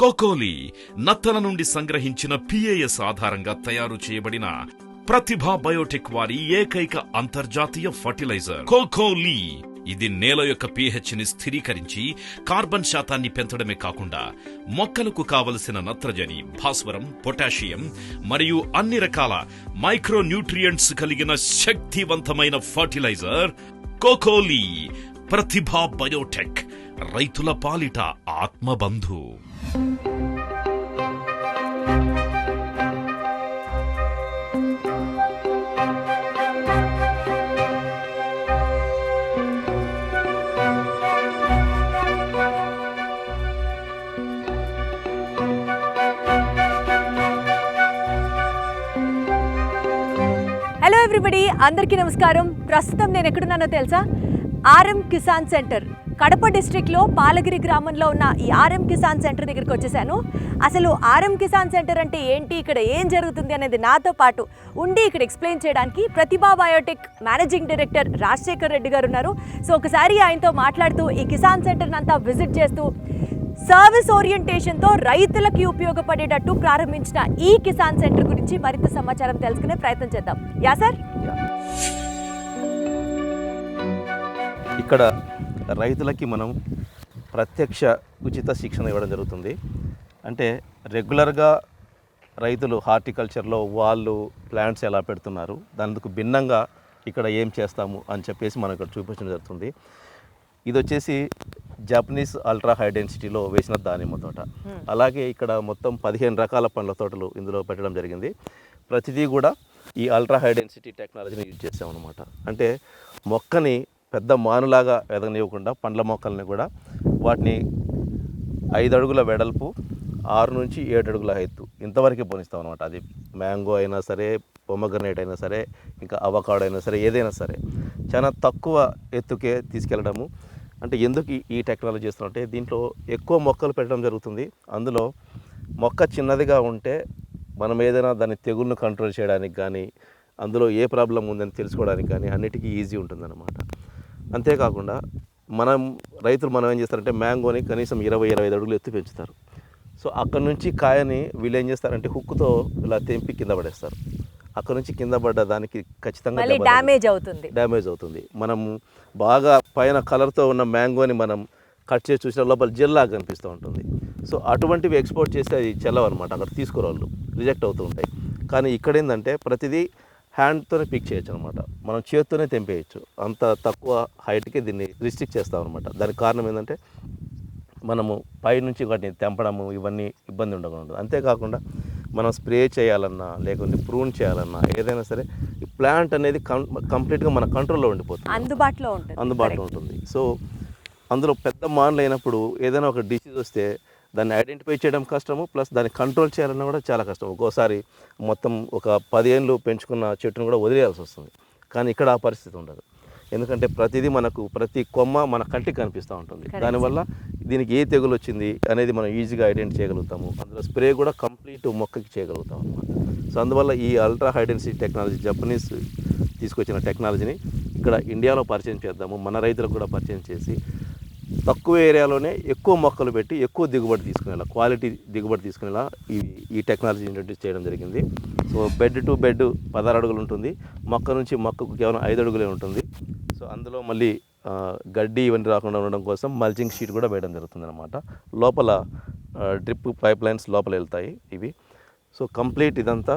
కోకోలి నత్తల నుండి సంగ్రహించిన PAS ఆధారంగా తయారు చేయబడిన ప్రతిభా బయోటెక్ వారి ఏకైక అంతర్జాతీయ ఫర్టిలైజర్ కోకోలి. ఇది నేల యొక్క pH ని స్థిరీకరించి కార్బన్ శాతాన్ని పెంచడమే కాకుండా మొక్కలకు కావలసిన నత్రజని, భాస్వరం, పొటాషియం మరియు అన్ని రకాల మైక్రో న్యూట్రియంట్స్ కలిగిన శక్తివంతమైన ఫర్టిలైజర్ కోకోలి. ప్రతిభా బయోటెక్, రైతుల పాలిట ఆత్మబంధు. హలో ఎవ్రీబడి, అందరికీ నమస్కారం. ప్రస్తుతం నేను ఎక్కడున్నానో తెలుసా? RM కిసాన్ సెంటర్, కడప డిస్ట్రిక్ట్లో పాలగిరి గ్రామంలో ఉన్న ఈ RM కిసాన్ సెంటర్ దగ్గరికి వచ్చేసాను. అసలు RM కిసాన్ సెంటర్ అంటే ఏంటి, ఇక్కడ ఏం జరుగుతుంది అనేది నాతో పాటు ఉండి ఇక్కడ ఎక్స్ప్లెయిన్ చేయడానికి Pratibha biotech managing director Rajasekhar Reddy garu ఉన్నారు. సో ఒకసారి ఆయనతో మాట్లాడుతూ ఈ కిసాన్ సెంటర్ని అంతా విజిట్ చేస్తూ సర్వీస్ ఓరియంటేషన్తో రైతులకి ఉపయోగపడేటట్టు ప్రారంభించిన ఈ కిసాన్ సెంటర్ గురించి మరింత సమాచారం తెలుసుకునే ప్రయత్నం చేద్దాం. Yeah sir. ఇక్కడ రైతులకి మనం ప్రత్యక్ష ఉచిత శిక్షణ ఇవ్వడం జరుగుతుంది. అంటే రెగ్యులర్గా రైతులు హార్టికల్చర్లో వాళ్ళు ప్లాంట్స్ ఎలా పెడుతున్నారు, దానికి భిన్నంగా ఇక్కడ ఏం చేస్తాము అని చెప్పేసి మనం ఇక్కడ చూపించడం జరుగుతుంది. ఇది వచ్చేసి జపనీస్ అల్ట్రా హై డెన్సిటీలో వేసిన దానిమ్మ తోట. అలాగే ఇక్కడ మొత్తం 15 రకాల పండ్ల తోటలు ఇందులో పెట్టడం జరిగింది. ప్రతిదీ కూడా ఈ అల్ట్రా హై డెన్సిటీ టెక్నాలజీని యూజ్ చేసామన్నమాట. అంటే మొక్కని పెద్ద మానులాగా ఎదగనివ్వకుండా పండ్ల మొక్కల్ని కూడా వాటిని 5 అడుగుల వెడల్పు, 6 నుంచి 7 అడుగుల హైతు ఇంతవరకే పోనిస్తాం అనమాట. అది మ్యాంగో అయినా సరే, పొమగ్రనేట్ అయినా సరే, ఇంకా అవకాడో అయినా సరే, ఏదైనా సరే చాలా తక్కువ ఎత్తుకే తీసుకెళ్ళడము. అంటే ఎందుకు ఈ టెక్నాలజీ చేస్తున్నారంటే దీంట్లో ఎక్కువ మొక్కలు పెట్టడం జరుగుతుంది. అందులో మొక్క చిన్నదిగా ఉంటే మనం ఏదైనా దాని తెగుళ్ళను కంట్రోల్ చేయడానికి కానీ, అందులో ఏ ప్రాబ్లం ఉందని తెలుసుకోవడానికి కానీ అన్నిటికీ ఈజీ ఉంటుందన్నమాట. అంతేకాకుండా రైతులు ఏం చేస్తారంటే మ్యాంగోని కనీసం 20-25 అడుగులు ఎత్తు పెంచుతారు. సో అక్కడ నుంచి కాయని వీళ్ళు ఏం చేస్తారంటే హుక్కుతో ఇలా తెంపి కింద పడేస్తారు. అక్కడ నుంచి కింద పడ్డ దానికి ఖచ్చితంగా డ్యామేజ్ అవుతుంది. మనం బాగా పైన కలర్తో ఉన్న మ్యాంగోని మనం కట్ చేసి చూసిన లోపల జెల్లాగా కనిపిస్తూ ఉంటుంది. సో అటువంటివి ఎక్స్పోర్ట్ చేస్తే అది చెల్లవన్నమాట, అక్కడ తీసుకురాళ్ళు రిజెక్ట్ అవుతూ ఉంటాయి. కానీ ఇక్కడ ఏంటంటే ప్రతిదీ హ్యాండ్తోనే పిక్ చేయొచ్చు అనమాట, మనం చేత్తోనే తెంపేయచ్చు. అంత తక్కువ హైట్కి దీన్ని రిస్ట్రిక్ట్ చేస్తాం అనమాట. దానికి కారణం ఏంటంటే మనము పైనుంచి వాటిని తెంపడము ఇవన్నీ ఇబ్బంది ఉండకుండా. అంతేకాకుండా మనం స్ప్రే చేయాలన్నా లేకుంటే ప్రూన్ చేయాలన్నా ఏదైనా సరే ఈ ప్లాంట్ అనేది కంప్లీట్గా మన కంట్రోల్లో ఉండిపోతుంది, అందుబాటులో ఉంటుంది. సో అందులో పెద్ద మాన్లు అయినప్పుడు ఏదైనా ఒక డిసీజ్ వస్తే దాన్ని ఐడెంటిఫై చేయడం కష్టము, ప్లస్ దాన్ని కంట్రోల్ చేయాలన్నా కూడా చాలా కష్టం. ఒక్కోసారి మొత్తం ఒక 10 ఏళ్ళు పెంచుకున్న చెట్టును కూడా వదిలేయాల్సి వస్తుంది. కానీ ఇక్కడ ఆ పరిస్థితి ఉండదు. ఎందుకంటే ప్రతి కొమ్మ మన కంటికి కనిపిస్తూ ఉంటుంది. దానివల్ల దీనికి ఏ తెగులు వచ్చింది అనేది మనం ఈజీగా ఐడెంటిఫై చేయగలుగుతాము. అందులో స్ప్రే కూడా కంప్లీట్ మొక్కకి చేయగలుగుతాం అన్నమాట. సో అందువల్ల ఈ ultra high density technology Japanese తీసుకొచ్చిన టెక్నాలజీని ఇక్కడ ఇండియాలో పరిచయం చేద్దాము. మన రైతులకు కూడా పరిచయం చేసి తక్కువ ఏరియాలోనే ఎక్కువ మొక్కలు పెట్టి ఎక్కువ దిగుబడి తీసుకునేలా, క్వాలిటీ దిగుబడి తీసుకునేలా ఈ టెక్నాలజీ ఇంట్రడ్యూస్ చేయడం జరిగింది. సో బెడ్ టు బెడ్ 16 అడుగులు ఉంటుంది, మొక్క నుంచి మొక్కకు కేవలం 5 అడుగులే ఉంటుంది. సో అందులో మళ్ళీ గడ్డి ఇవన్నీ రాకుండా ఉండడం కోసం మల్చింగ్ షీట్ కూడా వేయడం జరుగుతుంది అనమాట. లోపల డ్రిప్ పైప్ లైన్స్ లోపల వెళ్తాయి ఇవి. సో కంప్లీట్ ఇదంతా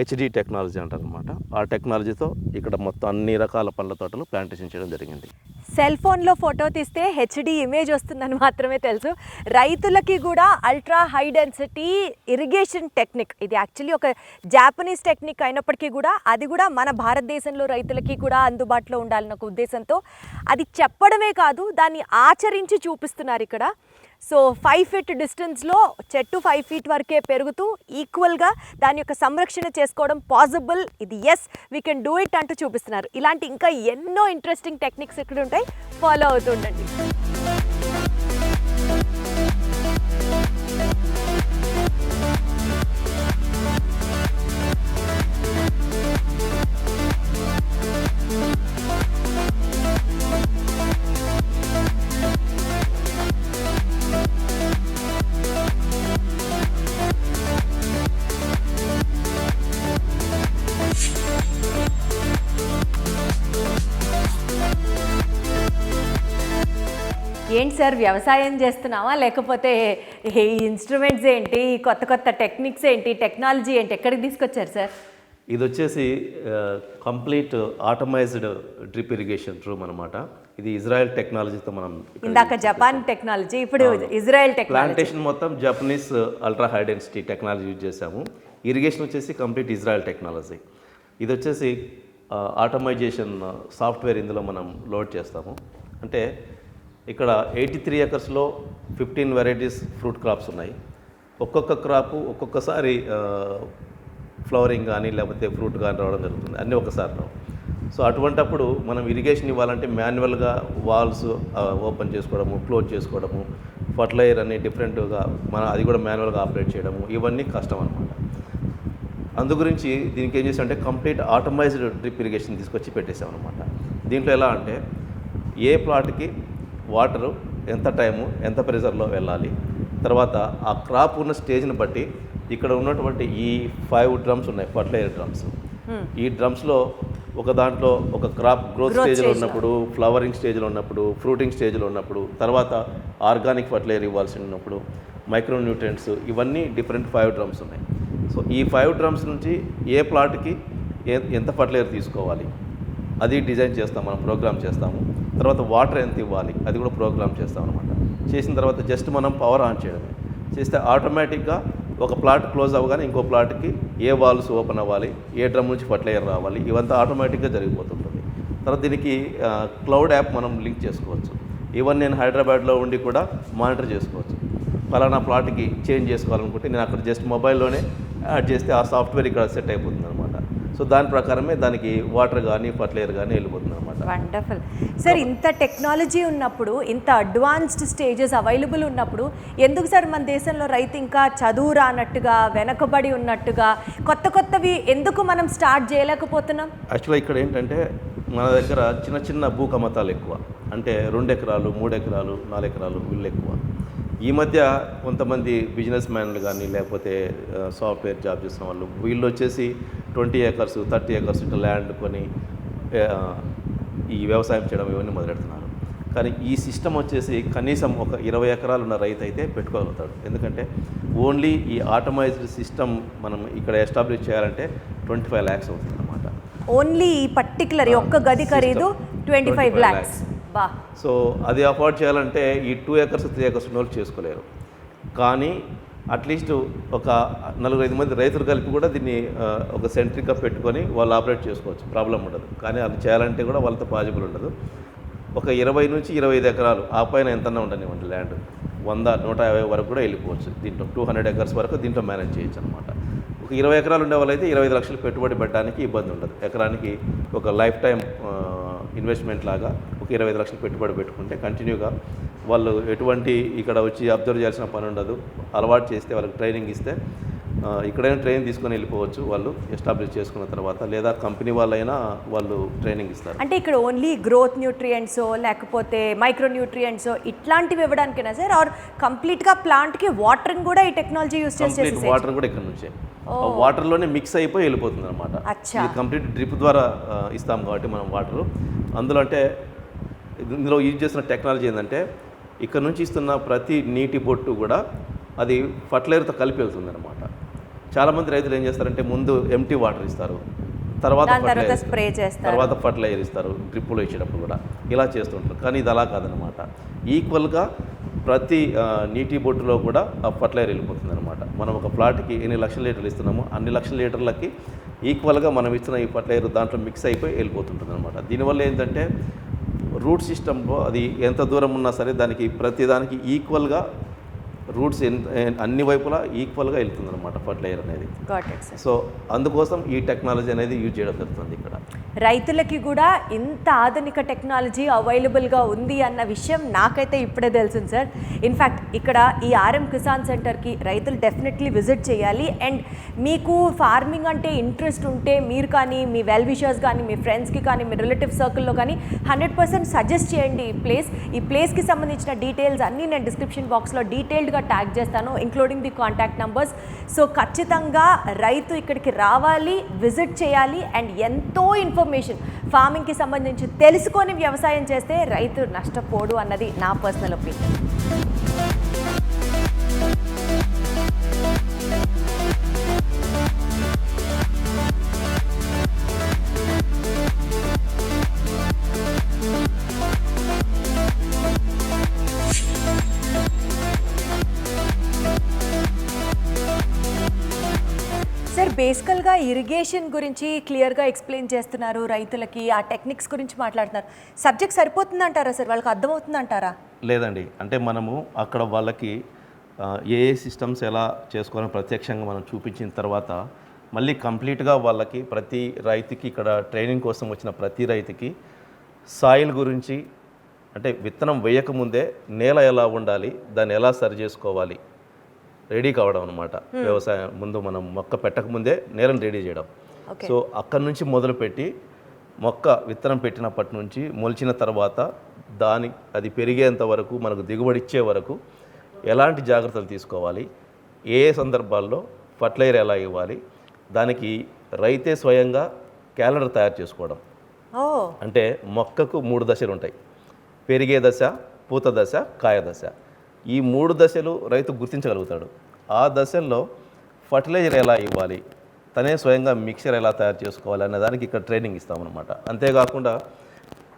HD టెక్నాలజీ అంటారు అనమాట. ఆ టెక్నాలజీతో ఇక్కడ మొత్తం అన్ని రకాల పండ్ల తోటలు ప్లాంటేషన్ చేయడం జరిగింది. సెల్ ఫోన్లో ఫోటో తీస్తే HD ఇమేజ్ వస్తుందని మాత్రమే తెలుసు. రైతులకి కూడా ultra high density irrigation technique, ఇది యాక్చువల్లీ ఒక జాపనీస్ టెక్నిక్ అయినప్పటికీ కూడా అది కూడా మన భారతదేశంలో రైతులకి కూడా అందుబాటులో ఉండాలన్న ఒక ఉద్దేశంతో అది చెప్పడమే కాదు, దాన్ని ఆచరించి చూపిస్తున్నారు ఇక్కడ. సో 5 ఫీట్ డిస్టెన్స్లో చెట్టు 5 ఫీట్ వరకే పెరుగుతూ ఈక్వల్గా దాని యొక్క సంరక్షణ చేసుకోవడం పాసిబుల్. ఇది yes we can do it అంటూ చూపిస్తున్నారు. ఇలాంటి ఇంకా ఎన్నో ఇంట్రెస్టింగ్ టెక్నిక్స్ ఇక్కడ ఉంటాయి, ఫాలో అవుతుండండి. ఏంటి సార్, వ్యవసాయం చేస్తున్నావా లేకపోతే ఈ ఇన్స్ట్రుమెంట్స్ ఏంటి, కొత్త కొత్త టెక్నిక్స్ ఏంటి, టెక్నాలజీ ఏంటి, ఎక్కడికి తీసుకొచ్చారు సార్? ఇది వచ్చేసి complete automated drip irrigation room అనమాట. ఇది ఇజ్రాయెల్ టెక్నాలజీతో మనం ఇందాక జపాన్ టెక్నాలజీ, ఇప్పుడు ఇజ్రాయెల్ టెక్నాలజీ. ప్లాంటేషన్ మొత్తం Japanese ultra high density technology use చేసాము. ఇరిగేషన్ వచ్చేసి కంప్లీట్ ఇజ్రాయెల్ టెక్నాలజీ. ఇది వచ్చేసి ఆటోమైజేషన్ సాఫ్ట్వేర్ ఇందులో మనం లోడ్ చేస్తాము. అంటే ఇక్కడ 83 ఎకర్స్లో 15 వెరైటీస్ ఫ్రూట్ క్రాప్స్ ఉన్నాయి. ఒక్కొక్క క్రాపు ఒక్కొక్కసారి ఫ్లవరింగ్ కానీ లేకపోతే ఫ్రూట్ కానీ రావడం జరుగుతుంది, అన్నీ ఒకసారి రావు. సో అటువంటప్పుడు మనం ఇరిగేషన్ ఇవ్వాలంటే మాన్యువల్గా వాల్స్ ఓపెన్ చేసుకోవడము, క్లోజ్ చేసుకోవడము, ఫర్టిలైజర్ అన్ని డిఫరెంట్గా మనం అది కూడా మాన్యువల్గా ఆపరేట్ చేయడము, ఇవన్నీ కష్టం అనమాట. అందు గురించి దీనికి ఏం చేసామంటే కంప్లీట్ ఆటోమైజ్డ్ డ్రిప్ ఇరిగేషన్ తీసుకొచ్చి పెట్టేసాం అనమాట. దీంట్లో ఎలా అంటే ఏ ప్లాట్కి వాటరు ఎంత టైము ఎంత ప్రెషర్లో వెళ్ళాలి, తర్వాత ఆ క్రాప్ ఉన్న స్టేజ్ని బట్టి ఇక్కడ ఉన్నటువంటి ఈ 5 డ్రమ్స్ ఉన్నాయి, ఫర్టిలైజర్ డ్రమ్స్. ఈ డ్రమ్స్లో ఒక దాంట్లో ఒక క్రాప్ గ్రోత్ స్టేజ్లో ఉన్నప్పుడు, ఫ్లవరింగ్ స్టేజ్లో ఉన్నప్పుడు, ఫ్రూటింగ్ స్టేజ్లో ఉన్నప్పుడు, తర్వాత ఆర్గానిక్ ఫర్టిలైజర్ ఇవ్వాల్సి ఉన్నప్పుడు, మైక్రో న్యూట్రియంట్స్, ఇవన్నీ డిఫరెంట్ 5 డ్రమ్స్ ఉన్నాయి. సో ఈ 5 డ్రమ్స్ నుంచి ఏ ప్లాట్కి ఎంత ఫర్టిలైజర్ తీసుకోవాలి అది డిజైన్ చేస్తాం, మనం ప్రోగ్రామ్ చేస్తాము. తర్వాత వాటర్ ఎంత ఇవ్వాలి అది కూడా ప్రోగ్రామ్ చేస్తాం అనమాట. చేసిన తర్వాత జస్ట్ మనం పవర్ ఆన్ చేయడమే. చేస్తే ఆటోమేటిక్గా ఒక ప్లాట్ క్లోజ్ అవ్వగానే ఇంకో ప్లాట్కి ఏ వాల్స్ ఓపెన్ అవ్వాలి, ఏ డ్రమ్ నుంచి ఫర్టిలైజర్ రావాలి, ఇవంతా ఆటోమేటిక్గా జరిగిపోతుంటుంది. తర్వాత దీనికి క్లౌడ్ యాప్ మనం లింక్ చేసుకోవచ్చు. ఈవెన్ నేను హైదరాబాద్లో ఉండి కూడా మానిటర్ చేసుకోవచ్చు. ఫలానా ప్లాట్కి చేంజ్ చేసుకోవాలనుకుంటే నేను అక్కడ జస్ట్ మొబైల్లోనే యాడ్ చేస్తే ఆ సాఫ్ట్వేర్ ఇక్కడ సెట్ అయిపోతుంది అనమాట. సో దాని ప్రకారమే దానికి వాటర్ కానీ ఫర్టిలైజర్ కానీ వెళ్ళిపోతుంది అనమాట. Wonderful sir. ఇంత టెక్నాలజీ ఉన్నప్పుడు, ఇంత అడ్వాన్స్డ్ స్టేజెస్ అవైలబుల్ ఉన్నప్పుడు ఎందుకు సార్ మన దేశంలో రైతు ఇంకా చదువు రానట్టుగా, వెనకబడి ఉన్నట్టుగా, కొత్త కొత్తవి ఎందుకు మనం స్టార్ట్ చేయలేకపోతున్నాం? యాక్చువల్గా ఇక్కడ ఏంటంటే మన దగ్గర చిన్న చిన్న భూ కమతాలు ఎక్కువ. అంటే 2 ఎకరాలు 3 ఎకరాలు 4 ఎకరాలు వీళ్ళు ఎక్కువ. ఈ మధ్య కొంతమంది బిజినెస్ మ్యాన్లు కానీ లేకపోతే సాఫ్ట్వేర్ జాబ్ చేసిన వాళ్ళు వీళ్ళు వచ్చేసి 20 ఎకర్స్ 30 ఎకర్స్ ఇట్లా ల్యాండ్ కొని ఈ వ్యవసాయం చేయడం ఇవన్నీ మొదలెడుతున్నారు. కానీ ఈ సిస్టమ్ వచ్చేసి కనీసం ఒక 20 ఎకరాలు ఉన్న రైతు అయితే పెట్టుకోగలుగుతాడు. ఎందుకంటే ఓన్లీ ఈ ఆటోమైజ్డ్ సిస్టమ్ మనం ఇక్కడ ఎస్టాబ్లిష్ చేయాలంటే 25 lakhs అవుతుంది అనమాట. ఓన్లీ ఈ పర్టికులర్ ఒక్క గది ఖరీదు 25 lakhs. బా. సో అది అఫోర్డ్ చేయాలంటే ఈ 2 ఎకర్స్ 3 ఎకర్స్ ఉన్న వాళ్ళు చేసుకోలేరు. కానీ అట్లీస్ట్ ఒక 4-5 మంది రైతులు కలిపి కూడా దీన్ని ఒక సెంట్రిక్గా పెట్టుకొని వాళ్ళు ఆపరేట్ చేసుకోవచ్చు, ప్రాబ్లం ఉండదు. కానీ అది చేయాలంటే కూడా వాళ్ళతో పాజిబుల్ ఉండదు. ఒక 20 నుంచి 25 ఎకరాలు ఆ పైన ఎంతన్నా ఉండనివ్వండి ల్యాండ్, 100-150 వరకు కూడా వెళ్ళిపోవచ్చు. దీంట్లో 200 ఎకర్స్ వరకు దీంట్లో మేనేజ్ చేయొచ్చు అనమాట. ఒక 20 ఎకరాలు ఉండే వాళ్ళైతే 25 లక్షలు పెట్టుబడి పెట్టడానికి ఇబ్బంది ఉండదు. ఎకరానికి ఒక లైఫ్ టైం ఇన్వెస్ట్మెంట్ లాగా ఒక 25 లక్షలు పెట్టుబడి పెట్టుకుంటే కంటిన్యూగా వాళ్ళు ఎటువంటి ఇక్కడ వచ్చి అబ్జర్వ్ చేయాల్సిన పని ఉండదు. అలవాటు చేస్తే వాళ్ళకి ట్రైనింగ్ ఇస్తే ఇక్కడైనా ట్రైనింగ్ తీసుకొని వెళ్ళిపోవచ్చు వాళ్ళు ఎస్టాబ్లిష్ చేసుకున్న తర్వాత, లేదా కంపెనీ వాళ్ళైనా వాళ్ళు ట్రైనింగ్ ఇస్తారు. అంటే ఇక్కడ ఓన్లీ గ్రోత్ న్యూట్రియంట్స్ లేకపోతే మైక్రో న్యూట్రియంట్స్ ఇట్లాంటివి ఇవ్వడానికేనా సార్? ఆర్ కంప్లీట్గా ప్లాంట్కి వాటరింగ్ కూడా ఈ టెక్నాలజీ యూస్ చేసి? వాటర్ కూడా ఇక్కడ నుంచే వాటర్లోనే మిక్స్ అయిపోయి వెళ్ళిపోతుంది అనమాట. ఇది కంప్లీట్ డ్రిప్ ద్వారా ఇస్తాం కాబట్టి మనం వాటరు. అందులో అంటే ఇందులో యూజ్ చేస్తున్న టెక్నాలజీ ఏంటంటే ఇక్కడ నుంచి ఇస్తున్న ప్రతి నీటి బొట్టు కూడా అది ఫర్టిలైజర్తో కలిపి వెళ్తుంది అనమాట. చాలామంది రైతులు ఏం చేస్తారంటే ముందు ఎంటీ వాటర్ ఇస్తారు, తర్వాత స్ప్రే చేస్తారు, తర్వాత ఫర్టిలైజర్ ఇస్తారు డ్రిప్పులో ఇచ్చేటప్పుడు కూడా ఇలా చేస్తుంటారు. కానీ ఇది అలా కాదనమాట. ఈక్వల్గా ప్రతి నీటి బొట్టులో కూడా ఆ ఫర్టిలైజర్ వెళ్ళిపోతుంది అనమాట. మనం ఒక ప్లాట్కి ఎన్ని లక్షల లీటర్లు ఇస్తున్నామో అన్ని లక్షల లీటర్లకి ఈక్వల్గా మనం ఇచ్చిన ఈ ఫర్టిలైజర్ దాంట్లో మిక్స్ అయిపోయి వెళ్ళిపోతుంటుంది అనమాట. దీనివల్ల ఏంటంటే రూట్ సిస్టంలో అది ఎంత దూరం ఉన్నా సరే దానికి ప్రతిదానికి ఈక్వల్గా రూట్స్ అన్ని వైపులా ఈక్వల్గా వెళ్తుంది అనమాట ఫర్టిలైజర్ అనేది. సో అందుకోసం ఈ టెక్నాలజీ అనేది యూజ్ చేయడం జరుగుతుంది ఇక్కడ. రైతులకి కూడా ఇంత ఆధునిక టెక్నాలజీ అవైలబుల్గా ఉంది అన్న విషయం నాకైతే ఇప్పుడే తెలిసింది సార్. ఇన్ఫ్యాక్ట్ ఇక్కడ ఈ RM కిసాన్ సెంటర్కి రైతులు డెఫినెట్లీ విజిట్ చేయాలి. అండ్ మీకు ఫార్మింగ్ అంటే ఇంట్రెస్ట్ ఉంటే మీరు కానీ మీ వెల్ విషర్స్ కానీ మీ ఫ్రెండ్స్కి కానీ మీ రిలేటివ్ సర్కిల్లో కానీ 100% సజెస్ట్ చేయండి ఈ ప్లేస్కి సంబంధించిన డీటెయిల్స్ అన్నీ నేను డిస్క్రిప్షన్ బాక్స్లో డీటెయిల్డ్గా ట్యాగ్ చేస్తాను, including the contact numbers. So ఖచ్చితంగా రైతు ఇక్కడికి రావాలి, విజిట్ చేయాలి అండ్ ఎంతో ఎంతో ఇన్ఫర్మేషన్ ఫార్మింగ్కి సంబంధించి తెలుసుకొని వ్యవసాయం చేస్తే రైతు నష్టపోడు అన్నది నా పర్సనల్ ఒపీనియన్. సార్, బేసికల్గా ఇరిగేషన్ గురించి క్లియర్గా ఎక్స్ప్లెయిన్ చేస్తున్నారు రైతులకి, ఆ టెక్నిక్స్ గురించి మాట్లాడుతున్నారు. సబ్జెక్ట్ సరిపోతుందంటారా సార్? వాళ్ళకి అర్థమవుతుందంటారా? లేదండి, అంటే మనము అక్కడ వాళ్ళకి ఏ సిస్టమ్స్ ఎలా చేసుకోవాలని ప్రత్యక్షంగా మనం చూపించిన తర్వాత మళ్ళీ కంప్లీట్గా వాళ్ళకి ప్రతి రైతుకి ఇక్కడ ట్రైనింగ్ కోసం వచ్చిన ప్రతి రైతుకి సాయిల్ గురించి, అంటే విత్తనం వేయకముందే నేల ఎలా ఉండాలి, దాన్ని ఎలా సరి చేసుకోవాలి, రెడీ కావడం అనమాట. వ్యవసాయం ముందు మనం మొక్క పెట్టకముందే నేలను రెడీ చేయడం. సో అక్కడి నుంచి మొదలుపెట్టి మొక్క విత్తనం పెట్టినప్పటి నుంచి మొలిచిన తర్వాత అది పెరిగేంత వరకు, మనకు దిగుబడి ఇచ్చే వరకు ఎలాంటి జాగ్రత్తలు తీసుకోవాలి, ఏ సందర్భాల్లో ఫర్టిలైజర్ ఎలా ఇవ్వాలి, దానికి రైతే స్వయంగా క్యాలెండర్ తయారు చేసుకోవడం. అంటే మొక్కకు 3 దశలు ఉంటాయి: పెరిగే దశ, పూత దశ, కాయ దశ. ఈ 3 దశలు రైతు గుర్తించగలుగుతాడు. ఆ దశల్లో ఫర్టిలైజర్ ఎలా ఇవ్వాలి, తనే స్వయంగా మిక్చర్ ఎలా తయారు చేసుకోవాలి అనే దానికి ఇక్కడ ట్రైనింగ్ ఇస్తామన్నమాట. అంతేకాకుండా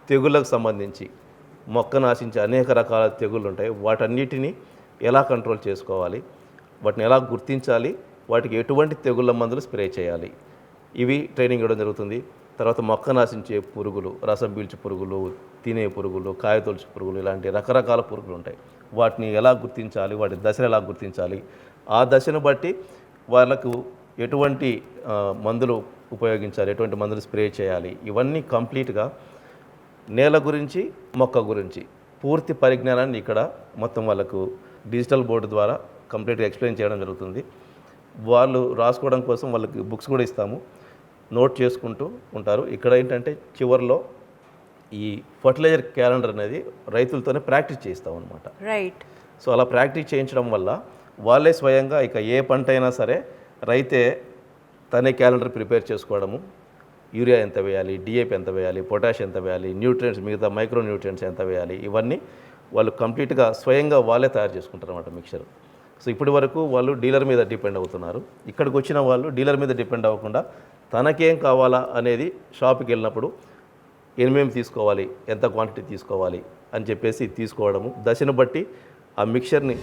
తెగుళ్ళకు సంబంధించి మొక్కను ఆశించే అనేక రకాల తెగుళ్ళు ఉంటాయి, వాటన్నిటిని ఎలా కంట్రోల్ చేసుకోవాలి, వాటిని ఎలా గుర్తించాలి, వాటికి ఎటువంటి తెగుళ్ళ మందులు స్ప్రే చేయాలి, ఇవి ట్రైనింగ్ ఇవ్వడం జరుగుతుంది. తర్వాత మొక్కను ఆశించే పురుగులు, రసం పీల్చే పురుగులు, తినే పురుగులు, కాయ తొలచు పురుగులు, ఇలాంటి రకరకాల పురుగులు ఉంటాయి. వాటిని ఎలా గుర్తించాలి, వాటి దశను ఎలా గుర్తించాలి, ఆ దశను బట్టి వాళ్ళకు ఎటువంటి మందులు ఉపయోగించాలి, ఎటువంటి మందులు స్ప్రే చేయాలి, ఇవన్నీ కంప్లీట్గా నేల గురించి, మొక్క గురించి పూర్తి పరిజ్ఞానాన్ని ఇక్కడ మొత్తం వాళ్ళకు డిజిటల్ బోర్డు ద్వారా కంప్లీట్గా ఎక్స్ప్లెయిన్ చేయడం జరుగుతుంది. వాళ్ళు రాసుకోవడం కోసం వాళ్ళకి బుక్స్ కూడా ఇస్తాము, నోట్ చేసుకుంటూ ఉంటారు. ఇక్కడ ఏంటంటే చివరిలో ఈ ఫర్టిలైజర్ క్యాలెండర్ అనేది రైతులతోనే ప్రాక్టీస్ చేయిస్తాం అనమాట. రైట్. సో అలా ప్రాక్టీస్ చేయించడం వల్ల వాళ్ళే స్వయంగా ఇక ఏ పంట అయినా సరే రైతే తనే క్యాలెండర్ ప్రిపేర్ చేసుకోవడము, యూరియా ఎంత వేయాలి, డిఏపి ఎంత వేయాలి, పొటాష్ ఎంత వేయాలి, న్యూట్రియంట్స్, మిగతా మైక్రో న్యూట్రియంట్స్ ఎంత వేయాలి, ఇవన్నీ వాళ్ళు కంప్లీట్గా స్వయంగా వాళ్ళే తయారు చేసుకుంటారు అన్నమాట మిక్చర్. సో ఇప్పటి వరకు వాళ్ళు డీలర్ మీద డిపెండ్ అవుతున్నారు. ఇక్కడికి వచ్చిన వాళ్ళు డీలర్ మీద డిపెండ్ అవ్వకుండా తనకేం కావాలా అనేది షాప్కి వెళ్ళినప్పుడు ఏమేమి తీసుకోవాలి, ఎంత క్వాంటిటీ తీసుకోవాలి అని చెప్పేసి తీసుకోవడము, దశను బట్టి ఆ మిక్చర్ని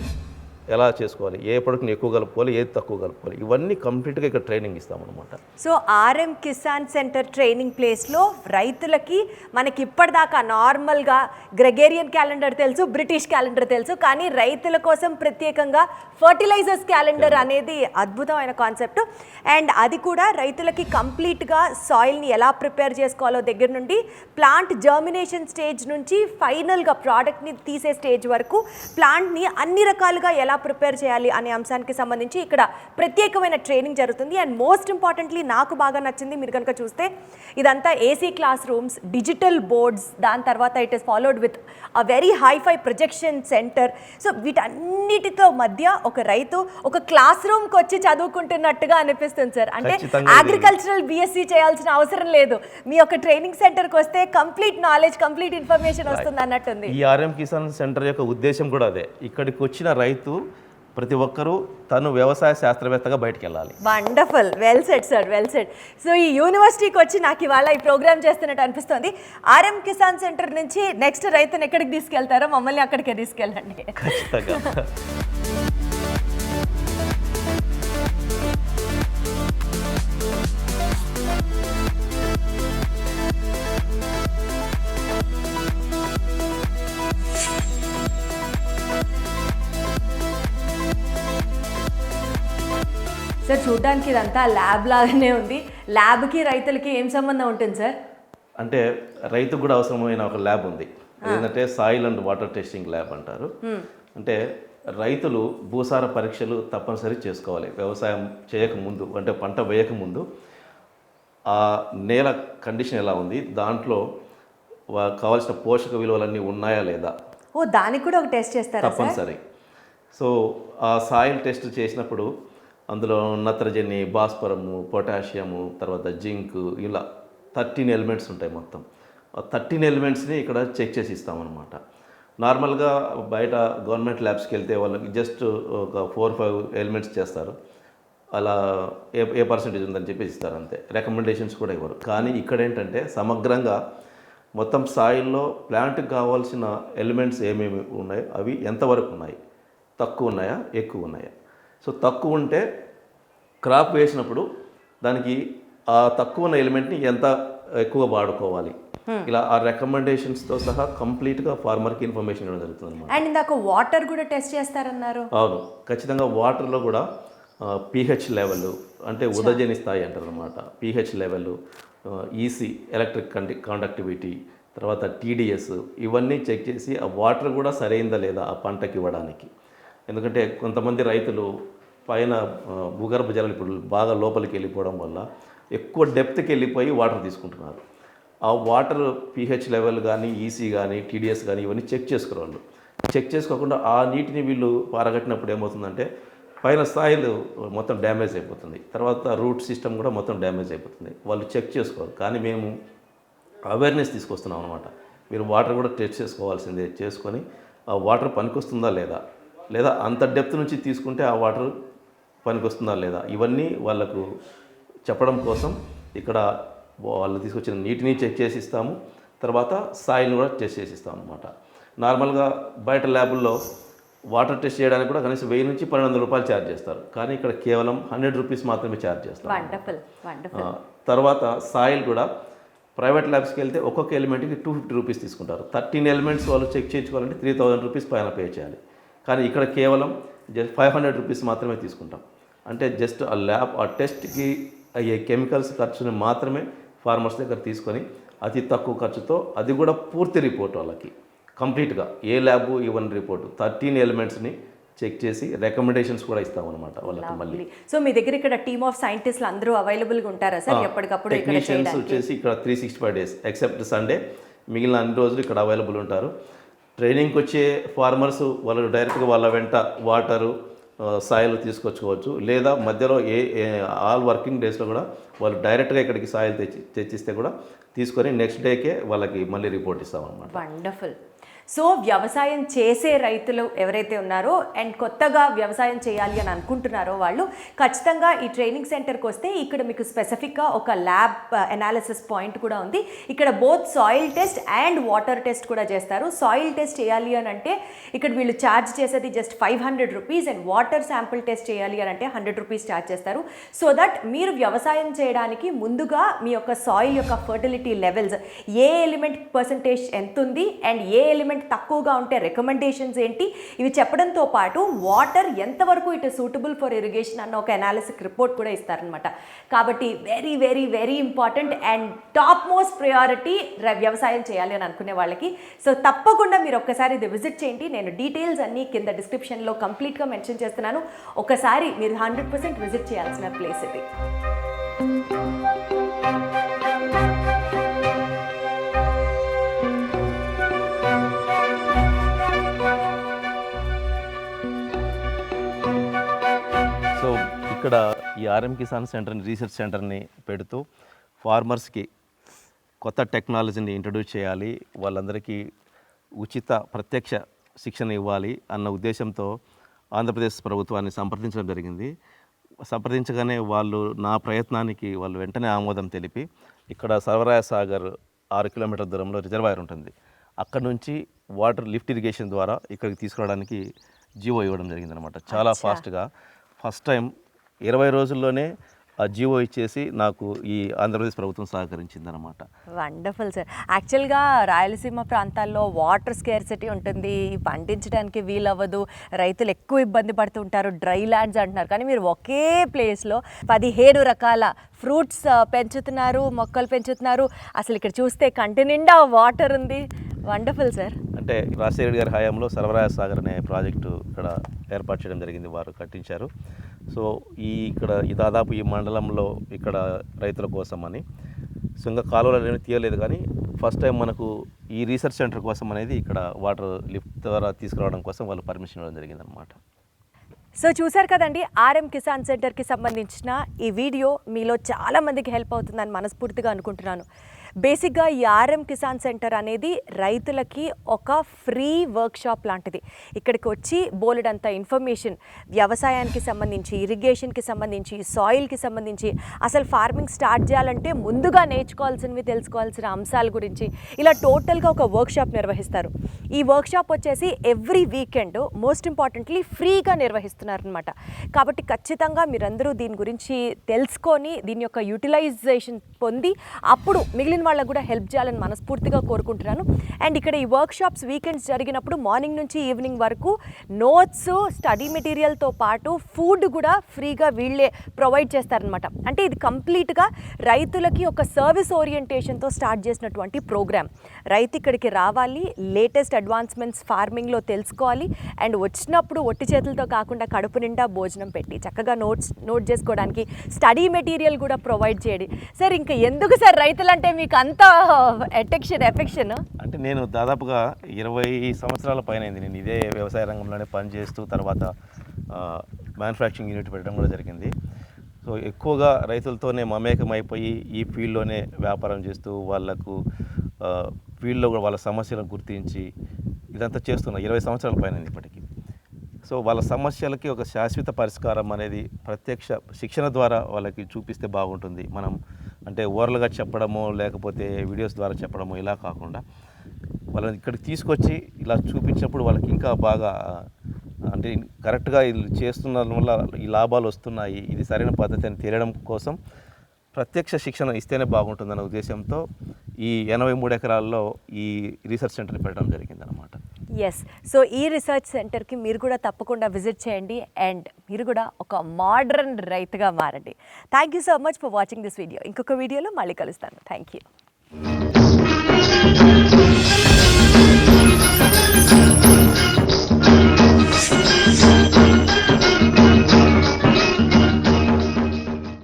ఎలా చేసుకోవాలి, ఏ ప్రొడక్ట్ని ఎక్కువ కలుపుకోవాలి, ఏది తక్కువ కలుపుకోవాలి, ఇవన్నీ కంప్లీట్గా ఇక్కడ ట్రైనింగ్ ఇస్తామన్నమాట. So RM Kisan centre training ప్లేస్లో రైతులకి మనకి ఇప్పటిదాకా నార్మల్గా గ్రెగేరియన్ క్యాలెండర్ తెలుసు, బ్రిటిష్ క్యాలెండర్ తెలుసు, కానీ రైతుల కోసం ప్రత్యేకంగా ఫర్టిలైజర్స్ క్యాలెండర్ అనేది అద్భుతమైన కాన్సెప్ట్. అండ్ అది కూడా రైతులకి కంప్లీట్గా సాయిల్ని ఎలా ప్రిపేర్ చేసుకోవాలో దగ్గర నుండి ప్లాంట్ జర్మినేషన్ స్టేజ్ నుంచి ఫైనల్గా ప్రోడక్ట్ని తీసే స్టేజ్ వరకు ప్లాంట్ని అన్ని రకాలుగా ఎలా ప్రిపేర్ చేయాలి అనే అంశానికి సంబంధించి ఇక్కడ ప్రత్యేకమైన ట్రైనింగ్ జరుగుతుంది. అండ్ మోస్ట్ ఇంపార్టెంట్లీ నాకు బాగా నచ్చింది, మీరు కనుక చూస్తే ఇదంతా AC classrooms, digital boards, దాని తర్వాత it is followed with a very hi-fi projection centre. So వీటన్నిటితో మధ్య ఒక రైతు ఒక క్లాస్ రూమ్కి వచ్చి చదువుకుంటున్నట్టుగా అనిపిస్తుంది సార్. అంటే అగ్రికల్చరల్ బిఎస్సి చేయాల్సిన అవసరం లేదు, మీ యొక్క ట్రైనింగ్ సెంటర్కి వస్తే కంప్లీట్ నాలెడ్జ్, కంప్లీట్ ఇన్ఫర్మేషన్ వస్తుంది అన్నట్టుంది. ఈ ఆర్ఎం కిసాన్ సెంటర్ యొక్క ఉద్దేశం కూడా అదే. ఇక్కడికి వచ్చిన రైతు ప్రతి ఒక్కరూ తను వ్యవసాయ శాస్త్రవేత్తగా బయటికి వెళ్ళాలి. Wonderful, well said sir, well said. So ఈ యూనివర్సిటీకి వచ్చి నాకు ఇవాళ ఈ ప్రోగ్రామ్ చేస్తున్నట్టు అనిపిస్తుంది. ఆర్ఎం కిసాన్ సెంటర్ నుంచి నెక్స్ట్ రైతుని ఎక్కడికి తీసుకెళ్తారో మమ్మల్ని అక్కడికే తీసుకెళ్ళండి. ఖచ్చితంగా. సార్ చూడడానికి ఇదంతా ల్యాబ్ లాగానే ఉంది. ల్యాబ్కి రైతులకి ఏం సంబంధం ఉంటుంది సార్? అంటే రైతుకు కూడా అవసరమైన ఒక ల్యాబ్ ఉంది, ఏంటంటే soil and water testing lab అంటారు. అంటే రైతులు భూసార పరీక్షలు తప్పనిసరి చేసుకోవాలి వ్యవసాయం చేయకముందు, అంటే పంట వేయకముందు ఆ నేల కండిషన్ ఎలా ఉంది, దాంట్లో కావాల్సిన పోషక విలువలన్నీ ఉన్నాయా లేదా, దానికి కూడా ఒక టెస్ట్ చేస్తారు తప్పనిసరి. సో ఆ సాయిల్ టెస్ట్ చేసినప్పుడు అందులో నత్రజని, భాస్వరము, పొటాషియము, తర్వాత జింక్, ఇలా 13 ఎలిమెంట్స్ ఉంటాయి మొత్తం. 13 ఎలిమెంట్స్ని ఇక్కడ చెక్ చేసి ఇస్తామన్నమాట. నార్మల్గా బయట గవర్నమెంట్ ల్యాబ్స్కి వెళ్తే వాళ్ళకి జస్ట్ ఒక 4-5 ఎలిమెంట్స్ చేస్తారు, అలా ఏ పర్సెంటేజ్ ఉందని చెప్పేసి ఇస్తారు అంతే, రికమెండేషన్స్ కూడా ఇవ్వరు. కానీ ఇక్కడ ఏంటంటే సమగ్రంగా మొత్తం సాయిల్లో ప్లాంట్కి కావాల్సిన ఎలిమెంట్స్ ఏమేమి ఉన్నాయో అవి ఎంతవరకు ఉన్నాయి, తక్కువ ఉన్నాయా ఎక్కువ ఉన్నాయా. సో తక్కువ ఉంటే క్రాప్ వేసినప్పుడు దానికి ఆ తక్కువ ఉన్న ఎలిమెంట్ని ఎంత ఎక్కువ వాడుకోవాలి, ఇలా ఆ రికమెండేషన్స్తో సహా కంప్లీట్గా ఫార్మర్కి ఇన్ఫర్మేషన్ ఇవ్వడం జరుగుతుంది అన్నమాట. అండ్ ఇందాక వాటర్ కూడా టెస్ట్ చేస్తారన్నారు. అవును, ఖచ్చితంగా వాటర్లో కూడా pH లెవెల్ అంటే ఉదజని స్థాయి అంటారు అనమాట. pH level, EC electric conductivity, తర్వాత TDS ఇవన్నీ చెక్ చేసి ఆ వాటర్ కూడా సరైందా లేదా ఆ పంటకి ఇవ్వడానికి. ఎందుకంటే కొంతమంది రైతులు పైన భూగర్భ జలాలు ఇప్పుడు బాగా లోపలికి వెళ్ళిపోవడం వల్ల ఎక్కువ డెప్త్కి వెళ్ళిపోయి వాటర్ తీసుకుంటున్నారు. ఆ వాటర్ pH లెవెల్ కానీ ఈసీ కానీ TDS కానీ ఇవన్నీ చెక్ చేసుకోరు వాళ్ళు. చెక్ చేసుకోకుండా ఆ నీటిని వీళ్ళు పారగట్టినప్పుడు ఏమవుతుందంటే పైన స్థాయిలు మొత్తం డ్యామేజ్ అయిపోతుంది, తర్వాత రూట్ సిస్టమ్ కూడా మొత్తం డ్యామేజ్ అయిపోతుంది. వాళ్ళు చెక్ చేసుకోరు. కానీ మేము అవేర్నెస్ తీసుకొస్తున్నాం అనమాట. మీరు వాటర్ కూడా టెస్ట్ చేసుకోవాల్సిందే, చేసుకొని ఆ వాటర్ పనికొస్తుందా లేదా, లేదా అంత డెప్త్ నుంచి తీసుకుంటే ఆ వాటర్ పనికొస్తుందా లేదా, ఇవన్నీ వాళ్ళకు చెప్పడం కోసం ఇక్కడ వాళ్ళు తీసుకొచ్చిన నీటిని చెక్ చేసి ఇస్తాము, తర్వాత సాయిల్ని కూడా టెస్ట్ చేసి ఇస్తాం అనమాట. నార్మల్గా బయట ల్యాబుల్లో వాటర్ టెస్ట్ చేయడానికి కూడా కనీసం 1000 నుంచి 1200 రూపాయలు ఛార్జ్ చేస్తారు, కానీ ఇక్కడ కేవలం 100 రూపీస్ మాత్రమే ఛార్జ్ చేస్తారు. తర్వాత సాయిల్ కూడా ప్రైవేట్ ల్యాబ్స్కి వెళ్తే ఒక్కొక్క ఎలిమెంట్కి 250 రూపీస్ తీసుకుంటారు. 13 ఎలిమెంట్స్ వాళ్ళు చెక్ చేయించుకోవాలంటే 3000 రూపీస్ పైన పే చేయాలి. కానీ ఇక్కడ కేవలం జస్ట్ 500 రూపీస్ మాత్రమే తీసుకుంటాం. అంటే జస్ట్ ఆ ల్యాబ్ ఆ టెస్ట్కి అయ్యే కెమికల్స్ ఖర్చుని మాత్రమే ఫార్మర్స్ దగ్గర తీసుకొని అతి తక్కువ ఖర్చుతో, అది కూడా పూర్తి రిపోర్ట్ వాళ్ళకి కంప్లీట్గా ఏ ల్యాబ్ ఇవన్నీ రిపోర్ట్ 13 ఎలిమెంట్స్ని చెక్ చేసి రికమెండేషన్స్ కూడా ఇస్తామన్నమాట వాళ్ళకి. మళ్ళీ సో మీ దగ్గర ఇక్కడ టీమ్ ఆఫ్ సైంటిస్టులు అందరూ అవైలబుల్గా ఉంటారా సార్ ఎప్పటికప్పుడు? టెక్నీషియన్స్ వచ్చేసి ఇక్కడ 365 days ఎక్సెప్ట్ సండే, మిగిలిన అన్ని రోజులు ఇక్కడ అవైలబుల్ ఉంటారు. ట్రైనింగ్కి వచ్చే ఫార్మర్స్ వాళ్ళు డైరెక్ట్గా వాళ్ళ వెంట వాటరు సాయిల్ తీసుకొచ్చుకోవచ్చు, లేదా మధ్యలో ఆల్ వర్కింగ్ డేస్లో కూడా వాళ్ళు డైరెక్ట్గా ఇక్కడికి సాయిల్ తెచ్చిస్తే కూడా తీసుకొని నెక్స్ట్ డేకే వాళ్ళకి మళ్ళీ రిపోర్ట్ ఇస్తామన్నమాట. వండర్ఫుల్. సో వ్యవసాయం చేసే రైతులు ఎవరైతే ఉన్నారో అండ్ కొత్తగా వ్యవసాయం చేయాలి అని అనుకుంటున్నారో వాళ్ళు ఖచ్చితంగా ఈ ట్రైనింగ్ సెంటర్కి వస్తే ఇక్కడ మీకు స్పెసిఫిక్గా ఒక ల్యాబ్ అనాలిసిస్ పాయింట్ కూడా ఉంది. ఇక్కడ both soil test and water test కూడా చేస్తారు. సాయిల్ టెస్ట్ చేయాలి అని అంటే ఇక్కడ వీళ్ళు ఛార్జ్ చేసేది just 500 rupees and water sample test చేయాలి అని అంటే 100 రూపీస్ ఛార్జ్ చేస్తారు. సో దట్ మీరు వ్యవసాయం చేయడానికి ముందుగా మీ యొక్క సాయిల్ యొక్క ఫర్టిలిటీ లెవెల్స్, ఏ ఎలిమెంట్ పర్సంటేజ్ ఎంత ఉంది అండ్ ఏ ఎలిమెంట్ తక్కువగా ఉంటే రికమెండేషన్స్ ఏంటి, ఇవి చెప్పడంతో పాటు వాటర్ ఎంతవరకు ఇట్ సూటబుల్ ఫర్ ఇరిగేషన్ అన్న ఒక అనాలిసిస్ రిపోర్ట్ కూడా ఇస్తారనమాట. కాబట్టి very very very important and top most priority వ్యవసాయం చేయాలి అని అనుకునే వాళ్ళకి. సో తప్పకుండా మీరు ఒక్కసారి ఇది విజిట్ చేయండి. నేను డీటెయిల్స్ అన్నీ కింద డిస్క్రిప్షన్లో కంప్లీట్గా మెన్షన్ చేస్తున్నాను. ఒకసారి మీరు 100% విజిట్ చేయాల్సిన ప్లేస్ ఇది. ఇక్కడ ఈ RM కిసాన్ సెంటర్ని రీసెర్చ్ సెంటర్ని పెడుతూ ఫార్మర్స్కి కొత్త టెక్నాలజీని ఇంట్రడ్యూస్ చేయాలి, వాళ్ళందరికీ ఉచిత ప్రత్యక్ష శిక్షణ ఇవ్వాలి అన్న ఉద్దేశంతో ఆంధ్రప్రదేశ్ ప్రభుత్వాన్ని సంప్రదించడం జరిగింది. సంప్రదించగానే వాళ్ళు నా ప్రయత్నానికి వాళ్ళు వెంటనే ఆమోదం తెలిపి ఇక్కడ సర్వరాయ సాగర్ 6 కిలోమీటర్ల దూరంలో రిజర్వాయర్ ఉంటుంది, అక్కడ నుంచి వాటర్ లిఫ్ట్ ఇరిగేషన్ ద్వారా ఇక్కడికి తీసుకురావడానికి జీవో ఇవ్వడం జరిగిందనమాట. చాలా ఫాస్ట్గా ఫస్ట్ టైం 20 రోజుల్లోనే ఆ జీవో ఇచ్చేసి నాకు ఈ ఆంధ్రప్రదేశ్ ప్రభుత్వం సహకరించిందనమాట. Wonderful sir. యాక్చువల్గా రాయలసీమ ప్రాంతాల్లో వాటర్ స్కేర్సిటీ ఉంటుంది, పండించడానికి వీలవ్వదు, రైతులు ఎక్కువ ఇబ్బంది పడుతుంటారు, డ్రై ల్యాండ్స్ అంటున్నారు. కానీ మీరు ఒకే ప్లేస్లో 17 రకాల ఫ్రూట్స్ పెంచుతున్నారు, మొక్కలు పెంచుతున్నారు. అసలు ఇక్కడ చూస్తే కంటి నిండా వాటర్ ఉంది. Wonderful sir. అంటే రాజశేఖర్ గారి హయాంలో సర్వరాయ సాగర్ అనే ప్రాజెక్టు ఇక్కడ ఏర్పాటు చేయడం జరిగింది, వారు కట్టించారు. సో ఇక్కడ దాదాపు ఈ మండలంలో ఇక్కడ రైతుల కోసం అని ఇంకా కాలువలు తీయలేదు, కానీ ఫస్ట్ టైం మనకు ఈ రీసెర్చ్ సెంటర్ కోసం అనేది ఇక్కడ వాటర్ లిఫ్ట్ ద్వారా తీసుకురావడం కోసం వాళ్ళు పర్మిషన్ ఇవ్వడం జరిగిందనమాట. సో చూసారు కదండి, ఆర్ఎం కిసాన్ సెంటర్కి సంబంధించిన ఈ వీడియో మీలో చాలా మందికి హెల్ప్ అవుతుందని మనస్ఫూర్తిగా అనుకుంటున్నాను. బేసిక్గా ఈ ఆర్ఎం కిసాన్ సెంటర్ అనేది రైతులకి ఒక ఫ్రీ వర్క్షాప్ లాంటిది. ఇక్కడికి వచ్చి బోలెడంత ఇన్ఫర్మేషన్ వ్యవసాయానికి సంబంధించి, ఇరిగేషన్కి సంబంధించి, సాయిల్కి సంబంధించి, అసలు ఫార్మింగ్ స్టార్ట్ చేయాలంటే ముందుగా నేర్చుకోవాల్సినవి, తెలుసుకోవాల్సిన అంశాల గురించి ఇలా టోటల్గా ఒక వర్క్షాప్ నిర్వహిస్తారు. ఈ వర్క్షాప్ వచ్చేసి ఎవ్రీ వీకెండ్ మోస్ట్ ఇంపార్టెంట్లీ ఫ్రీగా నిర్వహిస్తున్నారనమాట. కాబట్టి ఖచ్చితంగా మీరందరూ దీని గురించి తెలుసుకొని దీని యొక్క యూటిలైజేషన్ పొంది అప్పుడు మిగిలిన వాళ్ళకు కూడా హెల్ప్ చేయాలని మనస్ఫూర్తిగా కోరుకుంటున్నాను. అండ్ ఇక్కడ ఈ వర్క్షాప్స్ వీకెండ్స్ జరిగినప్పుడు మార్నింగ్ నుంచి ఈవినింగ్ వరకు నోట్స్, స్టడీ మెటీరియల్తో పాటు ఫుడ్ కూడా ఫ్రీగా వీళ్ళే ప్రొవైడ్ చేస్తారనమాట. అంటే ఇది కంప్లీట్గా రైతులకి ఒక సర్వీస్ ఓరియంటేషన్తో స్టార్ట్ చేసినటువంటి ప్రోగ్రామ్. రైతు ఇక్కడికి రావాలి, లేటెస్ట్ అడ్వాన్స్మెంట్స్ ఫార్మింగ్లో తెలుసుకోవాలి, అండ్ వచ్చినప్పుడు ఒట్టి చేతులతో కాకుండా కడుపు నిండా భోజనం పెట్టి చక్కగా నోట్ చేసుకోవడానికి స్టడీ మెటీరియల్ కూడా ప్రొవైడ్ చేయండి. సార్ ఇంకా ఎందుకు సార్ రైతులంటే మీకు అంత ఎఫెక్షన్? అంటే నేను దాదాపుగా 20 సంవత్సరాల పైన అయింది నేను ఇదే వ్యవసాయ రంగంలోనే పనిచేస్తూ తర్వాత మ్యానుఫ్యాక్చరింగ్ యూనిట్ పెట్టడం కూడా జరిగింది. సో ఎక్కువగా రైతులతోనే మమేకమైపోయి ఈ ఫీల్డ్లోనే వ్యాపారం చేస్తూ వాళ్ళకు ఫీల్డ్లో కూడా వాళ్ళ సమస్యలను గుర్తించి ఇదంతా చేస్తున్నా 20 సంవత్సరాల పైన ఇప్పటికీ. సో వాళ్ళ సమస్యలకి ఒక శాశ్వత పరిష్కారం అనేది ప్రత్యక్ష శిక్షణ ద్వారా వాళ్ళకి చూపిస్తే బాగుంటుంది. మనం అంటే ఓరల్గా చెప్పడమో లేకపోతే వీడియోస్ ద్వారా చెప్పడమో ఇలా కాకుండా వాళ్ళని ఇక్కడికి తీసుకొచ్చి ఇలా చూపించినప్పుడు వాళ్ళకి ఇంకా బాగా అంటే కరెక్ట్గా ఇది చేస్తున్న వల్ల ఈ లాభాలు వస్తున్నాయి, ఇది సరైన పద్ధతి అని తెలియడం కోసం ప్రత్యక్ష శిక్షణ ఇస్తేనే బాగుంటుందన్న ఉద్దేశంతో ఈ 83 ఎకరాల్లో ఈ రీసెర్చ్ సెంటర్ని పెట్టడం జరిగిందనమాట. ఎస్, సో ఈ రీసెర్చ్ సెంటర్కి మీరు కూడా తప్పకుండా విజిట్ చేయండి అండ్ మీరు కూడా ఒక మోడర్న్ రైతుగా మారండి. Thank you so much for watching this video. ఇంకొక వీడియోలో మళ్ళీ కలుస్తాను. Thank you.